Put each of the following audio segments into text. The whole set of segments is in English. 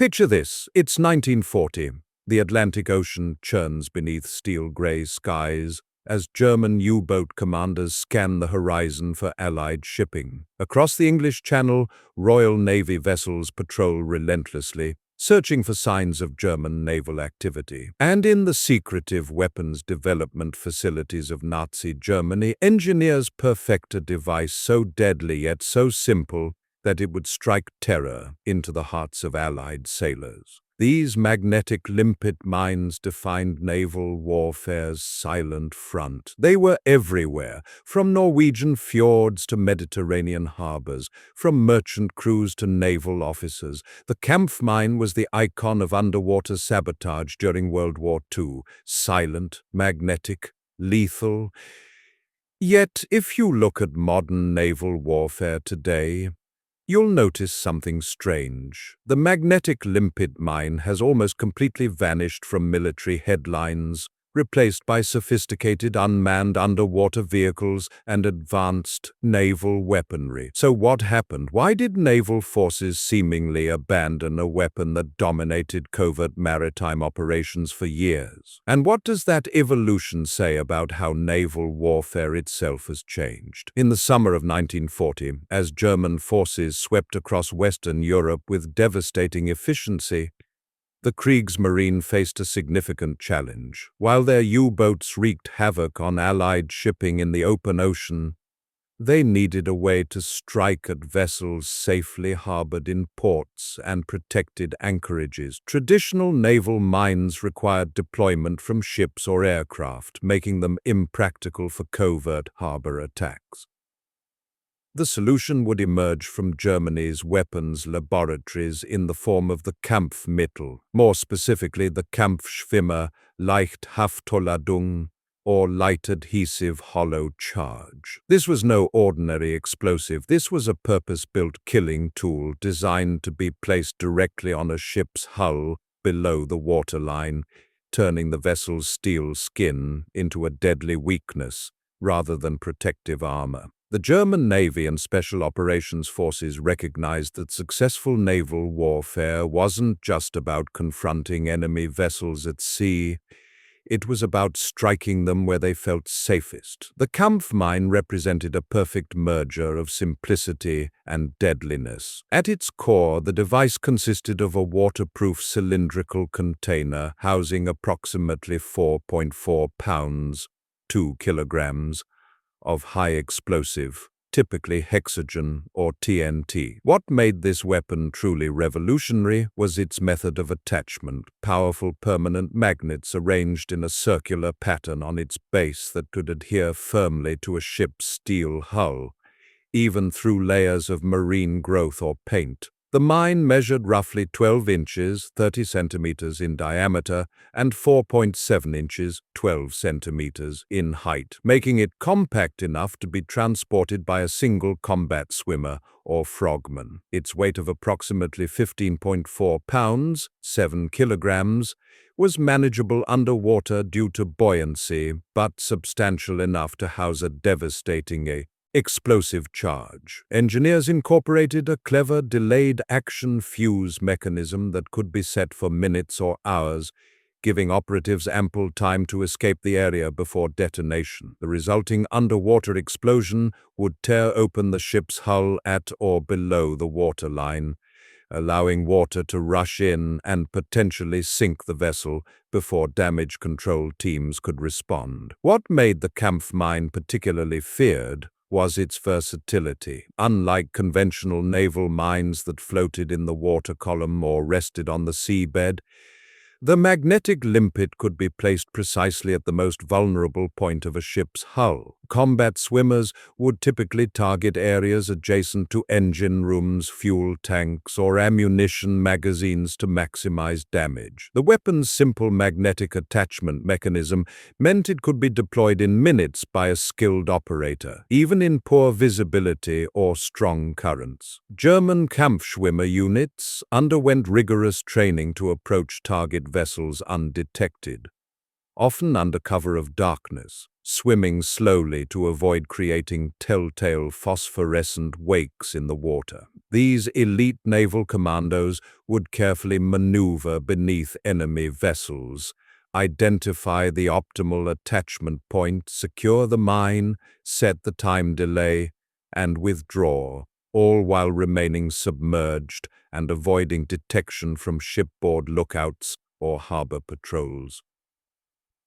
Picture this, it's 1940. The Atlantic Ocean churns beneath steel-gray skies as German U-boat commanders scan the horizon for Allied shipping. Across the English Channel, Royal Navy vessels patrol relentlessly, searching for signs of German naval activity. And in the secretive weapons development facilities of Nazi Germany, engineers perfect a device so deadly yet so simple that it would strike terror into the hearts of Allied sailors. These magnetic limpet mines defined naval warfare's silent front. They were everywhere, from Norwegian fjords to Mediterranean harbors, from merchant crews to naval officers. The Kampfmine was the icon of underwater sabotage during World War II. Silent, magnetic, lethal. Yet, if you look at modern naval warfare today, you'll notice something strange. The magnetic limpet mine has almost completely vanished from military headlines, replaced by sophisticated unmanned underwater vehicles and advanced naval weaponry. So what happened? Why did naval forces seemingly abandon a weapon that dominated covert maritime operations for years? And what does that evolution say about how naval warfare itself has changed? In the summer of 1940, as German forces swept across Western Europe with devastating efficiency, the Kriegsmarine faced a significant challenge. While their U-boats wreaked havoc on Allied shipping in the open ocean, they needed a way to strike at vessels safely harbored in ports and protected anchorages. Traditional naval mines required deployment from ships or aircraft, making them impractical for covert harbor attacks. The solution would emerge from Germany's weapons laboratories in the form of the Kampfmittel, more specifically the Kampfschwimmer Leichthaftladung, or light adhesive hollow charge. This was no ordinary explosive. This was a purpose-built killing tool designed to be placed directly on a ship's hull below the waterline, turning the vessel's steel skin into a deadly weakness rather than protective armor. The German Navy and Special Operations Forces recognized that successful naval warfare wasn't just about confronting enemy vessels at sea. It was about striking them where they felt safest. The Kampfmine represented a perfect merger of simplicity and deadliness. At its core, the device consisted of a waterproof cylindrical container housing approximately 4.4 pounds, 2 kilograms, of high explosive, typically hexagon or TNT. What made this weapon truly revolutionary was its method of attachment, powerful permanent magnets arranged in a circular pattern on its base that could adhere firmly to a ship's steel hull, even through layers of marine growth or paint. The mine measured roughly 12 inches, 30 centimeters in diameter, and 4.7 inches, 12 centimeters in height, making it compact enough to be transported by a single combat swimmer or frogman. Its weight of approximately 15.4 pounds, 7 kilograms, was manageable underwater due to buoyancy, but substantial enough to house a devastating explosive charge. Engineers incorporated a clever delayed action fuse mechanism that could be set for minutes or hours, giving operatives ample time to escape the area before detonation. The resulting underwater explosion would tear open the ship's hull at or below the waterline, allowing water to rush in and potentially sink the vessel before damage control teams could respond. What made the Kampfmine particularly feared was its versatility. Unlike conventional naval mines that floated in the water column or rested on the seabed, the magnetic limpet could be placed precisely at the most vulnerable point of a ship's hull. Combat swimmers would typically target areas adjacent to engine rooms, fuel tanks, or ammunition magazines to maximize damage. The weapon's simple magnetic attachment mechanism meant it could be deployed in minutes by a skilled operator, even in poor visibility or strong currents. German Kampfschwimmer units underwent rigorous training to approach target vessels undetected. often under cover of darkness, swimming slowly to avoid creating telltale phosphorescent wakes in the water. These elite naval commandos would carefully maneuver beneath enemy vessels, identify the optimal attachment point, secure the mine, set the time delay, and withdraw, all while remaining submerged and avoiding detection from shipboard lookouts or harbor patrols.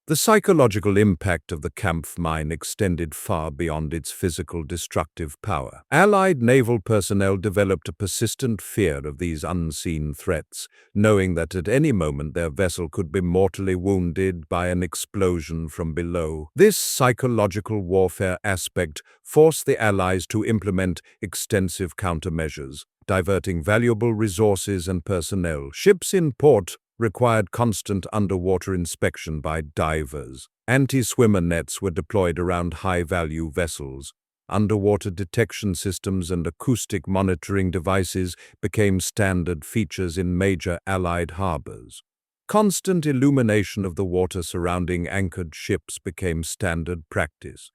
The psychological impact of the Kampf mine extended far beyond its physical destructive power. Allied naval personnel developed a persistent fear of these unseen threats, knowing that at any moment their vessel could be mortally wounded by an explosion from below. This psychological warfare aspect forced the Allies to implement extensive countermeasures, diverting valuable resources and personnel. Ships in port required constant underwater inspection by divers. Anti-swimmer nets were deployed around high-value vessels. Underwater detection systems and acoustic monitoring devices became standard features in major Allied harbors. Constant illumination of the water surrounding anchored ships became standard practice,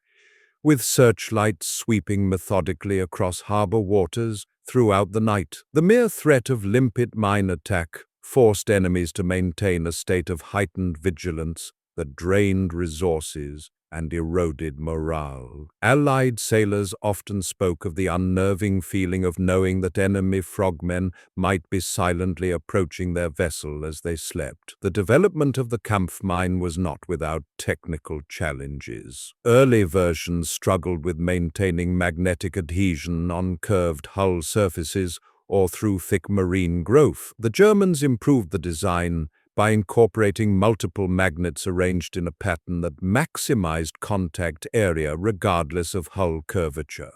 with searchlights sweeping methodically across harbor waters throughout the night. The mere threat of Limpet mine attack forced enemies to maintain a state of heightened vigilance that drained resources and eroded morale. Allied sailors often spoke of the unnerving feeling of knowing that enemy frogmen might be silently approaching their vessel as they slept. The development of the Kampf mine was not without technical challenges. Early versions struggled with maintaining magnetic adhesion on curved hull surfaces or through thick marine growth. The Germans improved the design by incorporating multiple magnets arranged in a pattern that maximized contact area regardless of hull curvature.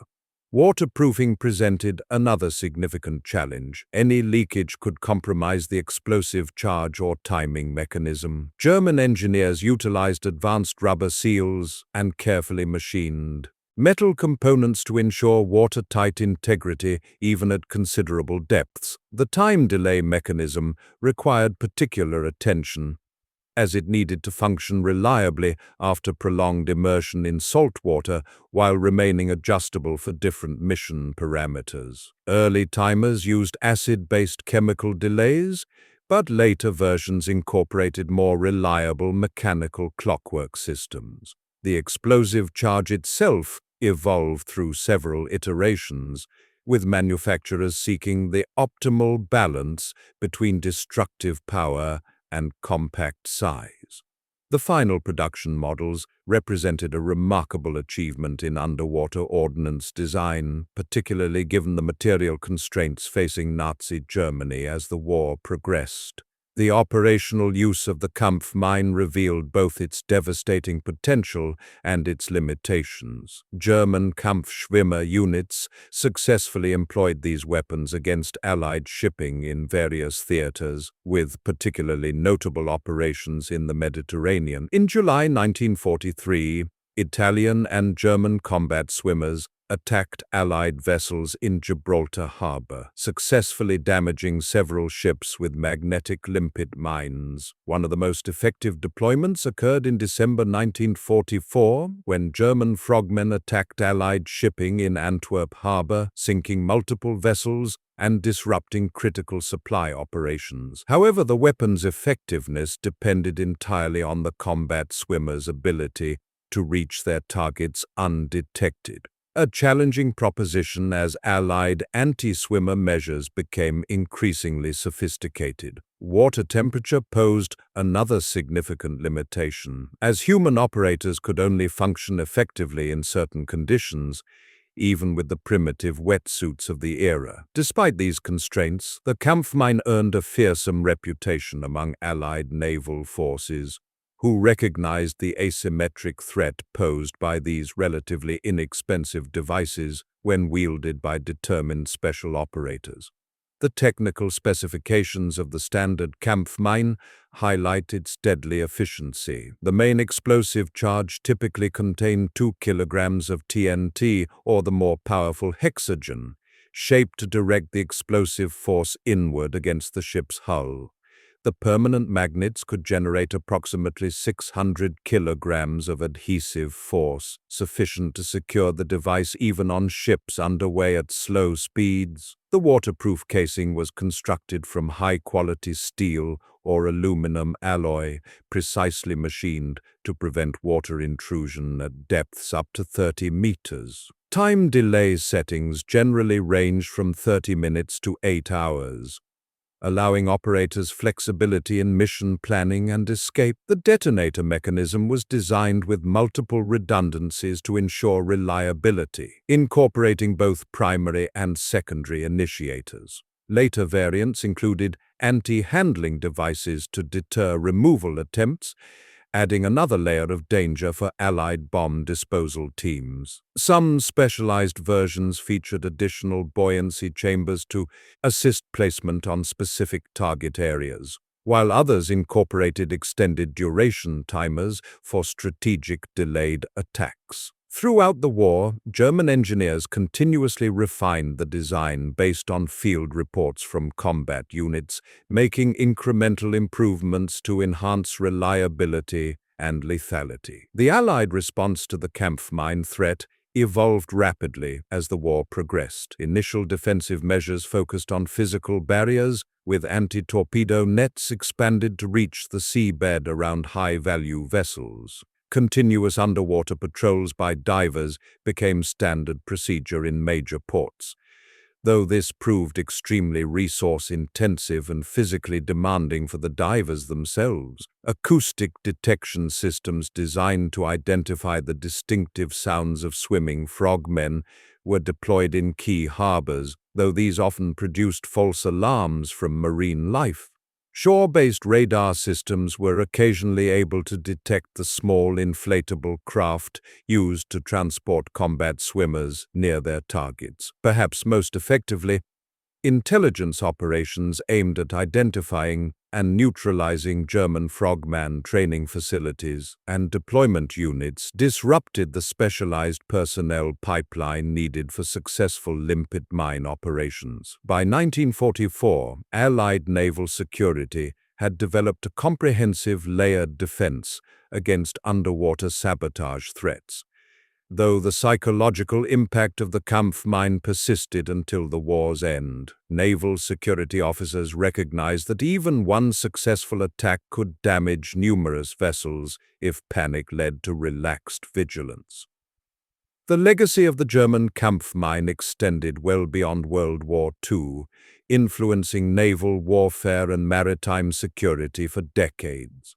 Waterproofing presented another significant challenge. Any leakage could compromise the explosive charge or timing mechanism. German engineers utilized advanced rubber seals and carefully machined metal components to ensure watertight integrity even at considerable depths. The time delay mechanism required particular attention, as it needed to function reliably after prolonged immersion in salt water while remaining adjustable for different mission parameters. Early timers used acid-based chemical delays, but later versions incorporated more reliable mechanical clockwork systems. The explosive charge itself evolved through several iterations, with manufacturers seeking the optimal balance between destructive power and compact size. The final production models represented a remarkable achievement in underwater ordnance design, particularly given the material constraints facing Nazi Germany as the war progressed. The operational use of the Kampf mine revealed both its devastating potential and its limitations. German Kampfschwimmer units successfully employed these weapons against Allied shipping in various theaters, with particularly notable operations in the Mediterranean. In July 1943, Italian and German combat swimmers attacked Allied vessels in Gibraltar Harbor, successfully damaging several ships with magnetic limpet mines. One of the most effective deployments occurred in December 1944, when German frogmen attacked Allied shipping in Antwerp Harbor, sinking multiple vessels and disrupting critical supply operations. However, the weapon's effectiveness depended entirely on the combat swimmers' ability to reach their targets undetected. A challenging proposition as Allied anti-swimmer measures became increasingly sophisticated. Water temperature posed another significant limitation, as human operators could only function effectively in certain conditions, even with the primitive wetsuits of the era. Despite these constraints, the Kampfmine earned a fearsome reputation among Allied naval forces, who recognized the asymmetric threat posed by these relatively inexpensive devices when wielded by determined special operators. The technical specifications of the standard Kampfmine highlight its deadly efficiency. The main explosive charge typically contained 2 kilograms of TNT, or the more powerful hexagon, shaped to direct the explosive force inward against the ship's hull. The permanent magnets could generate approximately 600 kilograms of adhesive force, sufficient to secure the device even on ships underway at slow speeds. The waterproof casing was constructed from high-quality steel or aluminum alloy, precisely machined to prevent water intrusion at depths up to 30 meters. Time delay settings generally range from 30 minutes to 8 hours, allowing operators flexibility in mission planning and escape. The detonator mechanism was designed with multiple redundancies to ensure reliability, incorporating both primary and secondary initiators. Later variants included anti-handling devices to deter removal attempts, adding another layer of danger for Allied bomb disposal teams. Some specialized versions featured additional buoyancy chambers to assist placement on specific target areas, while others incorporated extended duration timers for strategic delayed attacks. Throughout the war, German engineers continuously refined the design based on field reports from combat units, making incremental improvements to enhance reliability and lethality. The Allied response to the Kampfmine threat evolved rapidly as the war progressed. Initial defensive measures focused on physical barriers, with anti-torpedo nets expanded to reach the seabed around high-value vessels. Continuous underwater patrols by divers became standard procedure in major ports. Though this proved extremely resource-intensive and physically demanding for the divers themselves, acoustic detection systems designed to identify the distinctive sounds of swimming frogmen were deployed in key harbors, though these often produced false alarms from marine life. Shore-based radar systems were occasionally able to detect the small inflatable craft used to transport combat swimmers near their targets. Perhaps most effectively, intelligence operations aimed at identifying and neutralizing German frogman training facilities and deployment units disrupted the specialized personnel pipeline needed for successful Limpet mine operations. By 1944, Allied naval security had developed a comprehensive layered defense against underwater sabotage threats, though the psychological impact of the Kampfmine persisted until the war's end. Naval security officers recognized that even one successful attack could damage numerous vessels if panic led to relaxed vigilance. The legacy of the German Kampfmine extended well beyond World War II, influencing naval warfare and maritime security for decades.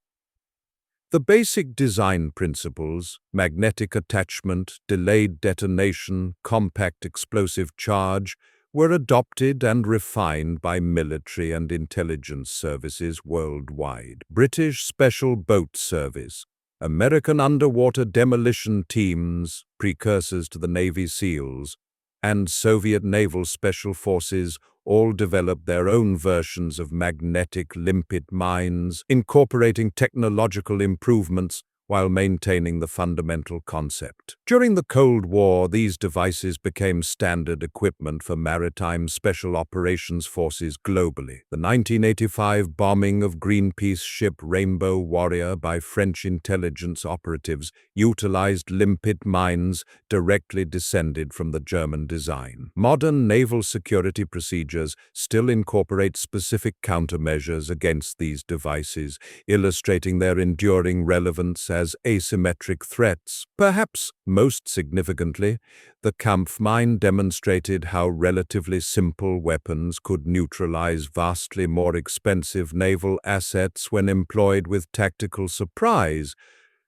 The basic design principles, magnetic attachment, delayed detonation, compact explosive charge, were adopted and refined by military and intelligence services worldwide. British Special Boat Service, American underwater demolition teams, precursors to the Navy SEALs, and Soviet Naval Special Forces all developed their own versions of magnetic limpet mines, incorporating technological improvements while maintaining the fundamental concept. During the Cold War, these devices became standard equipment for maritime special operations forces globally. The 1985 bombing of Greenpeace ship Rainbow Warrior by French intelligence operatives utilized limpet mines directly descended from the German design. Modern naval security procedures still incorporate specific countermeasures against these devices, illustrating their enduring relevance as asymmetric threats. Perhaps most significantly, the Kampfmine demonstrated how relatively simple weapons could neutralize vastly more expensive naval assets when employed with tactical surprise,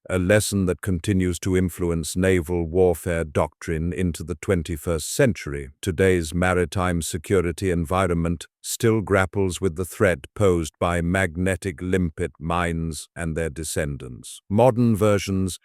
a lesson that continues to influence naval warfare doctrine into the 21st century. Today's maritime security environment still grapples with the threat posed by magnetic limpet mines and their descendants. Modern versions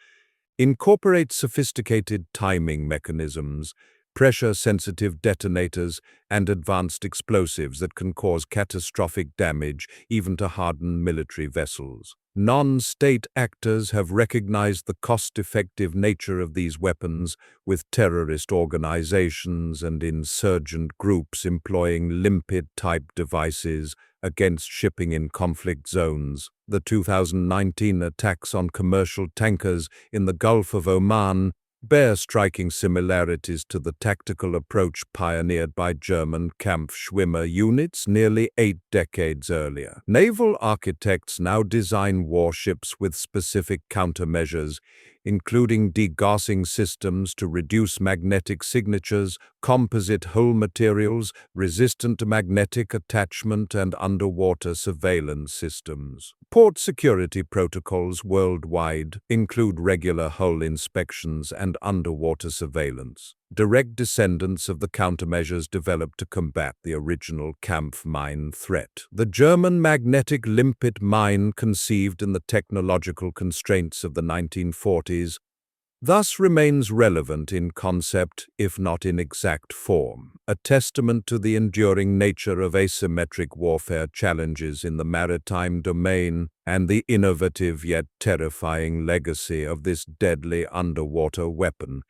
incorporate sophisticated timing mechanisms, pressure-sensitive detonators, and advanced explosives that can cause catastrophic damage even to hardened military vessels. Non-state actors have recognized the cost-effective nature of these weapons, with terrorist organizations and insurgent groups employing limpet-type devices against shipping in conflict zones. The 2019 attacks on commercial tankers in the Gulf of Oman bear striking similarities to the tactical approach pioneered by German Kampfschwimmer units nearly 8 decades earlier. Naval architects now design warships with specific countermeasures, including degassing systems to reduce magnetic signatures, composite hull materials, resistant magnetic attachment, and underwater surveillance systems. Port security protocols worldwide include regular hull inspections and underwater surveillance, direct descendants of the countermeasures developed to combat the original Kampf mine threat. The German magnetic Limpet mine, conceived in the technological constraints of the 1940s, thus remains relevant in concept, if not in exact form, a testament to the enduring nature of asymmetric warfare challenges in the maritime domain and the innovative yet terrifying legacy of this deadly underwater weapon.